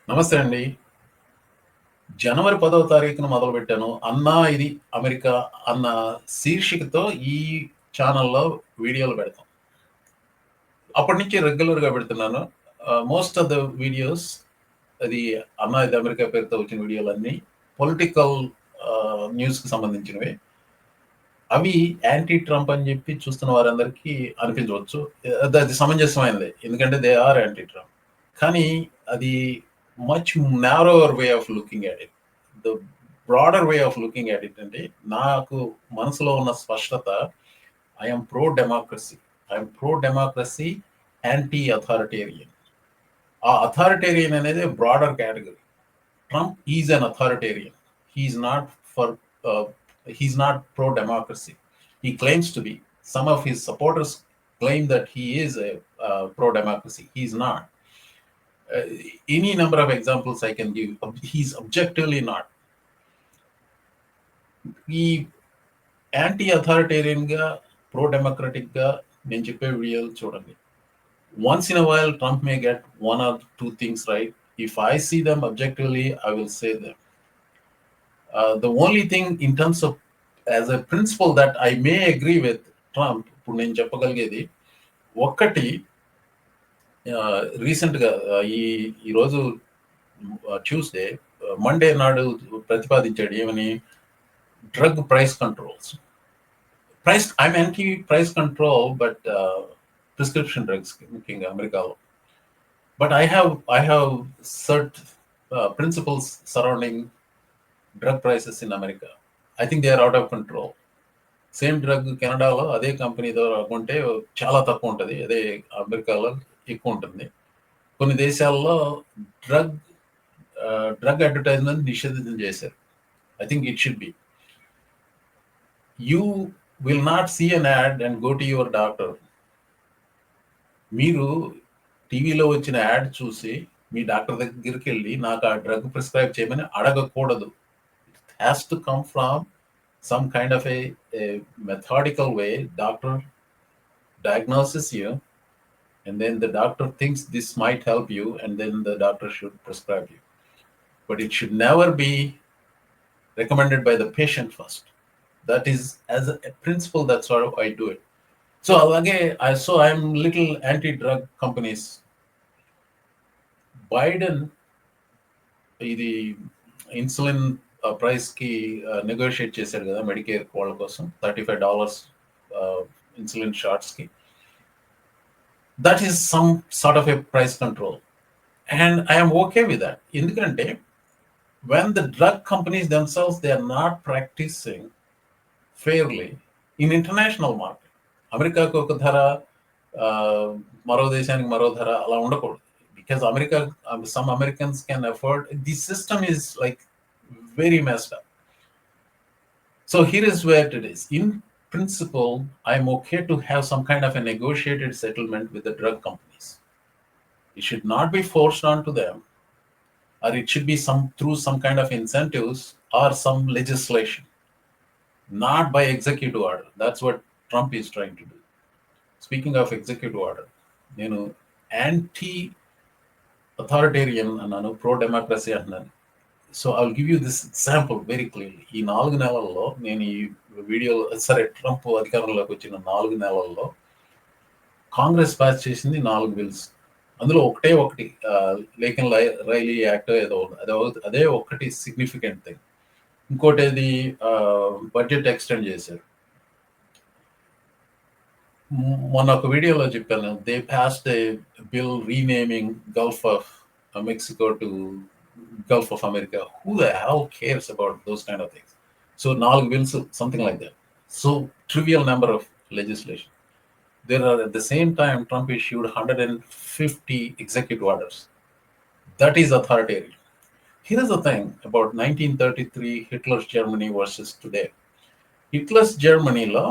నమస్తే అండి. జనవరి 10వ తారీఖున మొదలుపెట్టాను. అన్నా ఇది అమెరికా అన్న శీర్షికతో ఈ ఛానెల్‌లో వీడియోలు పెడతాం. అప్పటి నుంచి రెగ్యులర్‌గా పెడుతున్నాను. మోస్ట్ ఆఫ్ ద వీడియోస్ అది అన్నా ఇది అమెరికా పేరుతో వచ్చిన వీడియోలన్నీ పొలిటికల్ న్యూస్‌కి సంబంధించినవే. అవి యాంటీ ట్రంప్ అని చెప్పి చూస్తున్న వారందరికీ అనిపించవచ్చు. అది సమంజసమైనదే. ఎందుకంటే దే ఆర్ యాంటీ ట్రంప్. కానీ అది much నారోవర్ way of looking at it. The broader way of looking at it అంటే నాకు మనసులో ఉన్న స్పష్టత I'm pro democracy. I'm pro democracy, anti authoritarian. ఆ అథారిటేరియన్ అనేది broader category. Trump is an authoritarian. He's not for uh, he's not pro democracy. He claims to be. Some of his supporters claim that he is a pro democracy. He's not. Uh, any number of examples I can give. He's objectively not. ఈ anti అథారిటేరియన్గా pro డెమోక్రటిక్గా నేను చెప్పే వీడియోలు చూడండి. Once in a while, Trump may get one or two things right. If I see them objectively, I will say them. The only thing in terms of as a principle that I may agree with Trump, ఇప్పుడు నేను చెప్పగలిగేది ఒక్కటి, రీసెంట్గా ఈరోజు Tuesday, Monday నాడు ప్రతిపాదించాడు ఏమని, drug price controls. I'm anti price control, but prescription drugs ముఖ్యంగా అమెరికాలో. But I have certain principles surrounding drug prices in America. I think they are out of control. Same drug కెనడాలో అదే company ద్వారా కొంటే చాలా తక్కువ ఉంటుంది, అదే అమెరికాలో ఎక్కువ ఉంటుంది. కొన్ని దేశాల్లో డ్రగ్ అడ్వర్టైజ్మెంట్ నిషేధం చేశారు. I think it should be. You will not see an ad and go to your doctor. మీరు టీవీలో వచ్చిన యాడ్ చూసి మీ డాక్టర్ దగ్గరికి వెళ్ళి నాకు ఆ డ్రగ్ ప్రిస్క్రైబ్ చేయమని అడగకూడదు. It has to come from some kind of a methodical way. Doctor diagnoses you, and then the doctor thinks this might help you, and then the doctor should prescribe you. But it should never be recommended by the patient first. That is, as a principle, that's how I do it. So again, I'm little anti-drug companies. Biden, the insulin price కి negotiate చేశారు కదా Medicare వాళ్ళ కోసం, $35 insulin shots కి. That is some sort of a price control, and I'm okay with that. ఎందుకంటే when the drug companies themselves, they are not practicing fairly in international market. అమెరికాకు ఒక ధర, మరో దేశానికి మరో ధర అలా ఉండకూడదు. Because America, some Americans can afford, the system is like very messed up. So here is where it is. In principle, I'm okay to have some kind of a negotiated settlement with the drug companies. It should not be forced onto them, or it should be through some kind of incentives or some legislation, not by executive order. That's what Trump is trying to do. Speaking of executive order, anti-authoritarian and pro-democracy అంటున్నాను. So I will give you this example very clearly. ఈ 4 నెలల్లో నేను ఈ video, సరే Trump అధికారంలోకి వచ్చిన 4 నెలల్లో Congress pass చేసింది 4 బిల్స్. అందులో ఒకటి లేకిన్ రైలీ యాక్ట్ ఏదో, అదే ఒకటి సిగ్నిఫికెంట్ థింగ్. ఇంకోటి అది బడ్జెట్ ఎక్స్టెండ్ చేశారు. మొన్న ఒక వీడియోలో చెప్పాను, they passed A bill renaming Gulf of Mexico to Gulf of America. Who the hell cares about those kind of things? So 4 bills, something like that. So trivial number of legislation. There are, at the same time, Trump issued 150 executive orders. That is authoritarian. Here is the thing about 1933 Hitler's Germany versus today. Hitler's Germany law,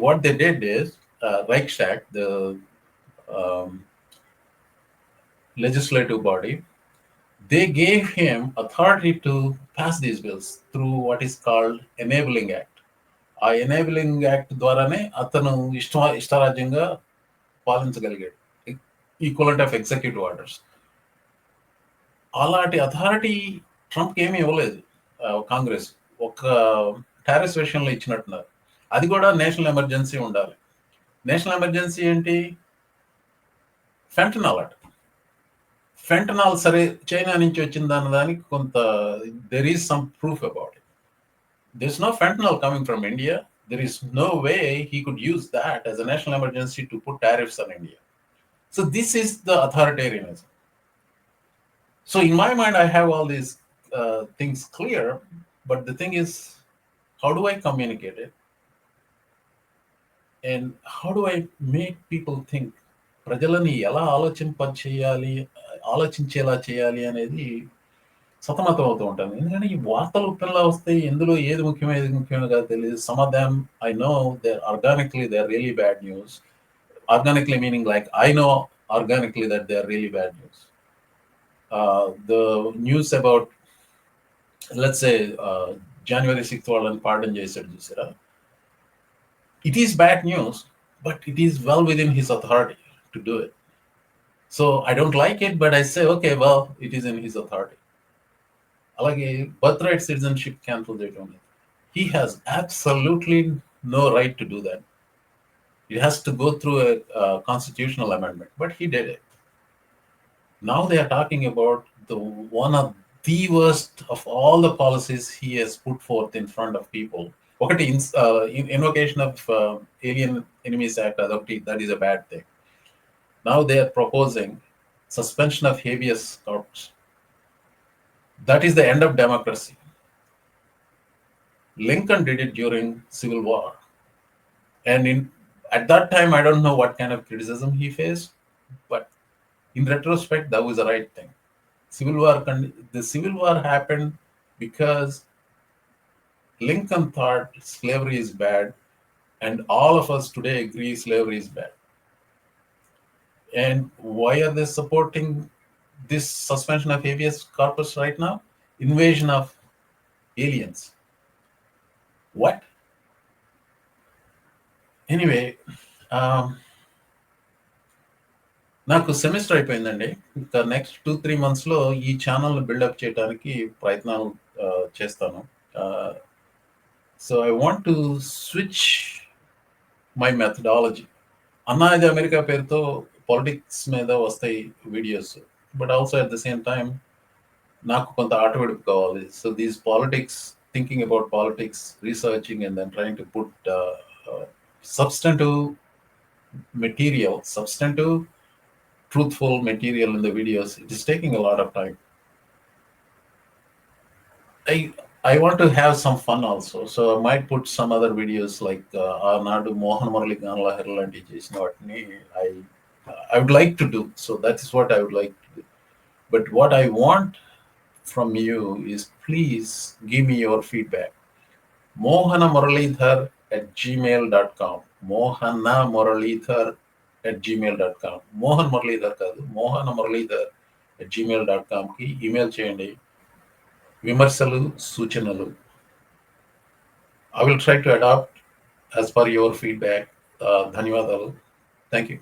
what they did is Reichstag, the legislative body, they gave him authority to pass these bills through what is called enabling act. ఆ enabling act ద్వారానే అతను ఇష్టారాజ్యంగా పాలించగలిగాడు, equivalent of executive orders. అలాంటి authority ట్రంప్‌కి ఏమి ఇవ్వలేదు కాంగ్రెస్. ఒక tariffs విషయంలో ఇచ్చినట్టున్నారు. అది కూడా నేషనల్ ఎమర్జెన్సీ ఉండాలి. నేషనల్ ఎమర్జెన్సీ ఏంటి? ఫెంటనాల్ అట. ఫెంటనాల్ సరే చైనా నుంచి వచ్చిందన్న దానికి కొంత there is some proof about it. There is no fentanyl coming from India. There is no way he could use that as a national emergency to put tariffs on India. So this is the authoritarianism. So in my mind, I have all these things clear, but the thing is, how do I communicate it? And how do I make people think? ప్రజలని ఎలా ఆలోచించేలా చేయాలి అనేది సతమతం అవుతూ ఉంటాను. ఎందుకంటే ఈ వార్తలు ఉప్పెనలా వస్తాయి. ఎందులో ఏది ముఖ్యమో, ఏది ముఖ్యమో కాదో తెలీదు. Some of them I know they're really bad news. Organically meaning like I know organically that they're really bad news. The news about, let's say, January 6th వాళ్ళని pardon చేశాడు చూసారా? It is bad news, but it is well within his authority to do it. So I don't like it, but I say, okay, well, it is in his authority. అలాగే బర్త్రైట్ citizenship cancel చేయడం. He has absolutely no right to do that. It has to go through a constitutional amendment, but he did it. Now they are talking about the one of the worst of all the policies he has put forth in front of people. ఒకటి invocation of Alien Enemies Act, adopti, that is a bad thing. Now they are proposing suspension of habeas corpus. That is the end of democracy. Lincoln did it during Civil War. And at that time, I don't know what kind of criticism he faced, but in retrospect, that was the right thing. The Civil War happened because Lincoln thought slavery is bad, and all of us today agree slavery is bad. And why are they supporting this suspension of habeas corpus right now? Invasion of aliens. What? Anyway, నాకు semester అయిపోయిందండి. ఇంకా next 2-3 మంత్స్లో ఈ channel buildup చేయడానికి ప్రయత్నాలు చేస్తాను. So I want to switch my methodology. అన్నా ఇది అమెరికా పేరుతో పాలిటిక్స్ మీద వస్తాయి videos, but also at the same time నాకు కొంత ఆట విడుపు కావాలి. So these politics, thinking about politics, researching and then trying to put substantive truthful material in the videos, it is taking a lot of time. I want to have some fun also, so I might put some other videos like Nadu Mohan Murali Ganla Herlanti chesina vatni I would like to do. So that is what I would like to do. But what I want from you is, please give me your feedback. mohanamuralidhar@gmail.com. mohanamuralidhar@gmail.com. Mohan Muralidhar కాదు, mohanamuralidhar@gmail.com కి email చేయండి. విమర్శలు, సూచనలు. I will try to adapt as per your feedback. ధన్యవాదాలు. Thank you.